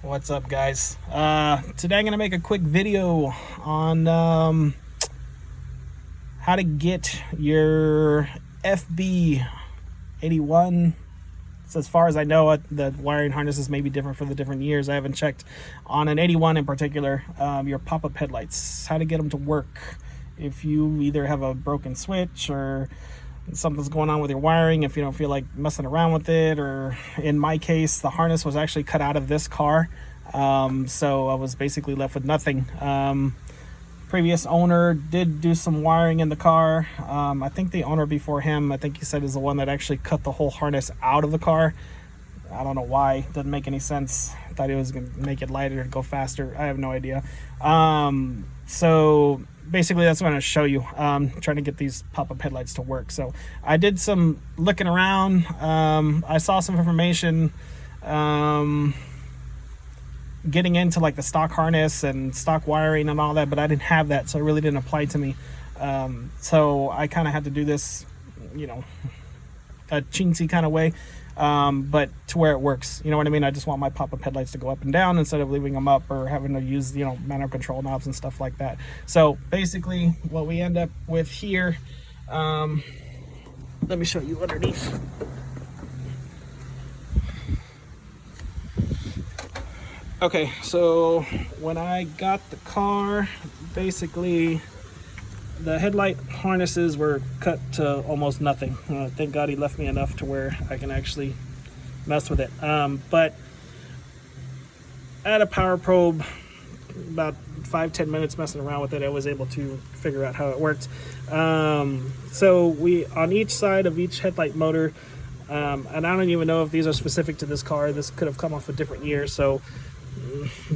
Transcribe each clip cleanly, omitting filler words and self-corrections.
What's up, guys? Today I'm gonna make a quick video on how to get your FB81. So as far as I know, the wiring harnesses may be different for the different years. I haven't checked on an 81 in particular. Your pop-up headlights, how to get them to work. If you either have a broken switch or something's going on with your wiring, if you don't feel like messing around with it, or in my case, the harness was actually cut out of this car. So I was basically left with nothing. Previous owner did do some wiring in the car. I think the owner before him, I think he said, is the one that actually cut the whole harness out of the car. I don't know why. Doesn't make any sense. I thought it was going to make it lighter and go faster. I have no idea. So basically that's what I'm going to show you. Trying to get these pop-up headlights to work. So I did some looking around. I saw some information getting into like the stock harness and stock wiring and all that, but I didn't have that, so it really didn't apply to me. So I kind of had to do this, a chintzy kind of way, but to where it works. You know what I mean? I just want my pop-up headlights to go up and down instead of leaving them up or having to use, manual control knobs and stuff like that. So basically what we end up with here, let me show you underneath. Okay, so when I got the car, basically the headlight harnesses were cut to almost nothing. Thank God he left me enough to where I can actually mess with it. But I had a power probe, about 5-10 minutes messing around with it, I was able to figure out how it worked. So we, on each side of each headlight motor, and I don't even know if these are specific to this car. This could have come off a different year, so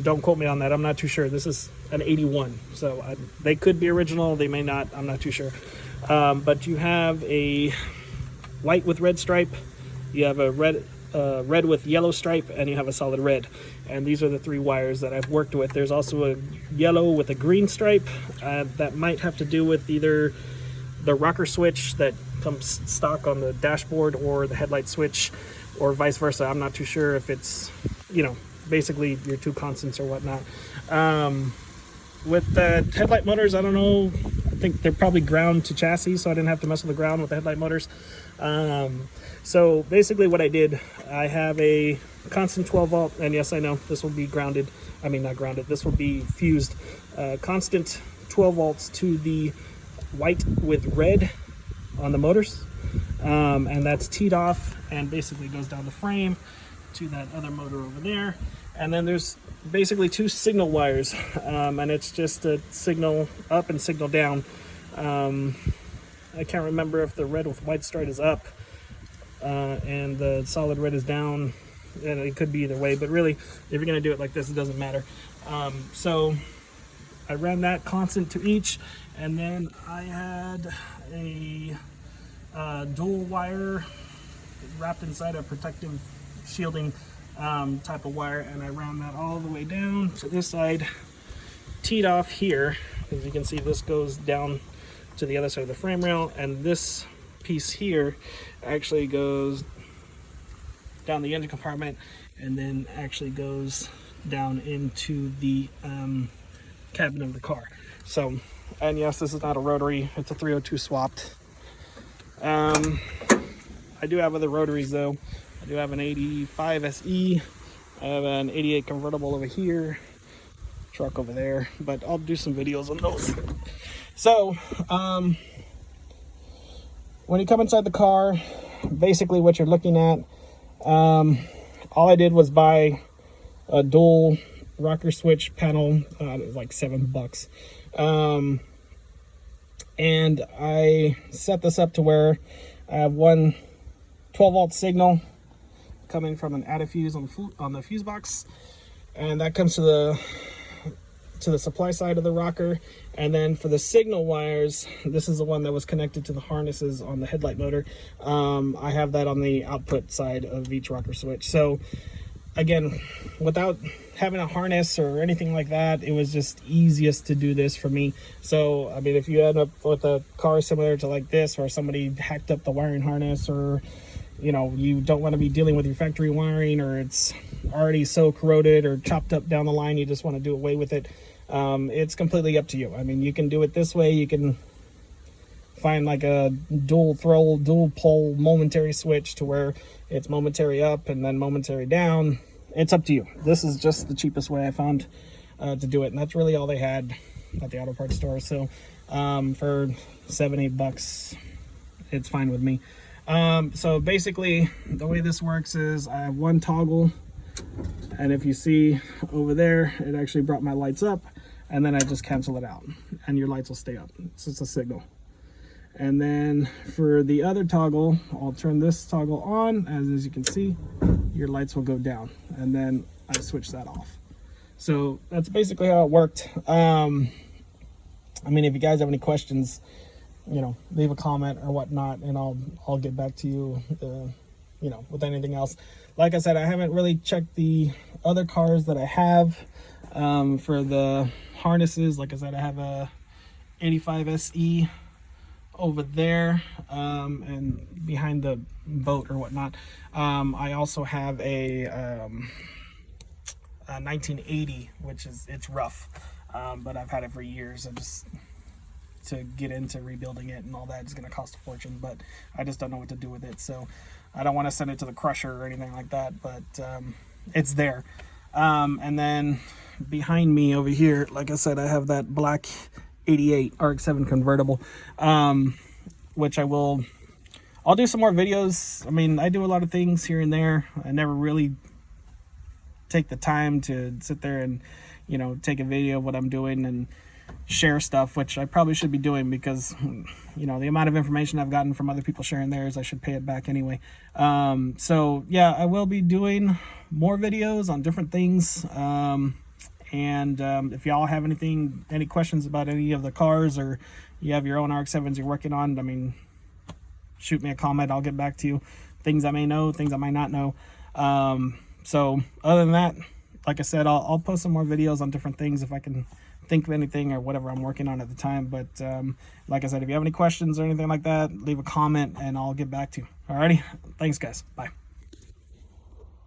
don't quote me on that. I'm not too sure. This is an 81, so they could be original, they may not, I'm not too sure. But you have a white with red stripe, you have a red with yellow stripe, and you have a solid red. And these are the three wires that I've worked with. There's also a yellow with a green stripe. That might have to do with either the rocker switch that comes stock on the dashboard or the headlight switch, or vice versa. I'm not too sure if it's, basically your two constants or whatnot. With the headlight motors, I don't know, I think they're probably ground to chassis, so I didn't have to mess with the ground with the headlight motors. So basically what I did, I have a constant 12 volt, and yes, I know this will be grounded, I mean not grounded, this will be fused, constant 12 volts to the white with red on the motors, and that's teed off and basically goes down the frame to that other motor over there. And then there's basically two signal wires, and it's just a signal up and signal down. I can't remember if the red with white stripe is up and the solid red is down, and it could be either way, but really if you're going to do it like this, it doesn't matter. So I ran that constant to each, and then I had a dual wire wrapped inside a protective shielding type of wire, and I ran that all the way down to this side, teed off here. As you can see, this goes down to the other side of the frame rail, and this piece here actually goes down the engine compartment and then actually goes down into the cabin of the car. So, and yes, this is not a rotary, it's a 302 swapped. I do have other rotaries though. I do have an 85 SE, I have an 88 convertible over here, truck over there, but I'll do some videos on those. So, when you come inside the car, basically what you're looking at, all I did was buy a dual rocker switch panel, it was like $7. And I set this up to where I have one 12 volt signal coming from an added fuse on the fuse box, and that comes to the supply side of the rocker. And then for the signal wires, this is the one that was connected to the harnesses on the headlight motor. I have that on the output side of each rocker switch. So again, without having a harness or anything like that, it was just easiest to do this for me. So I mean, if you end up with a car similar to like this, where somebody hacked up the wiring harness, or you know, you don't want to be dealing with your factory wiring, or it's already so corroded or chopped up down the line, you just want to do away with it, it's completely up to you. I mean, you can do it this way. You can find like a dual pole momentary switch to where it's momentary up and then momentary down. It's up to you. This is just the cheapest way I found to do it, and that's really all they had at the auto parts store. So for $7-8, it's fine with me. So basically the way this works is I have one toggle, and if you see over there, it actually brought my lights up, and then I just cancel it out and your lights will stay up. It's just a signal. And then for the other toggle, I'll turn this toggle on, as you can see, your lights will go down, and then I switch that off. So that's basically how it worked. I mean, if you guys have any questions, you know, leave a comment or whatnot, and I'll get back to you, you know, with anything else. Like I said, I haven't really checked the other cars that I have for the harnesses. Like I said, I have a 85 SE over there, and behind the boat or whatnot. I also have a 1980, which is, it's rough, but I've had it for years. I just, to get into rebuilding it and all that is going to cost a fortune, but I just don't know what to do with it. So I don't want to send it to the crusher or anything like that, but it's there. And then behind me over here, like I said, I have that black 88 Rx7 convertible, which I'll do some more videos. I mean, I do a lot of things here and there. I never really take the time to sit there and, you know, take a video of what I'm doing and share stuff, which I probably should be doing, because, you know, the amount of information I've gotten from other people sharing theirs, I should pay it back anyway. So yeah, I will be doing more videos on different things. And if y'all have any questions about any of the cars, or you have your own Rx7s you're working on, I mean, shoot me a comment. I'll get back to you. Things I may know, things I might not know. So other than that, like I said, I'll post some more videos on different things if I can think of anything or whatever I'm working on at the time. But like I said, if you have any questions or anything like that, leave a comment and I'll get back to you. Alrighty, thanks guys, bye.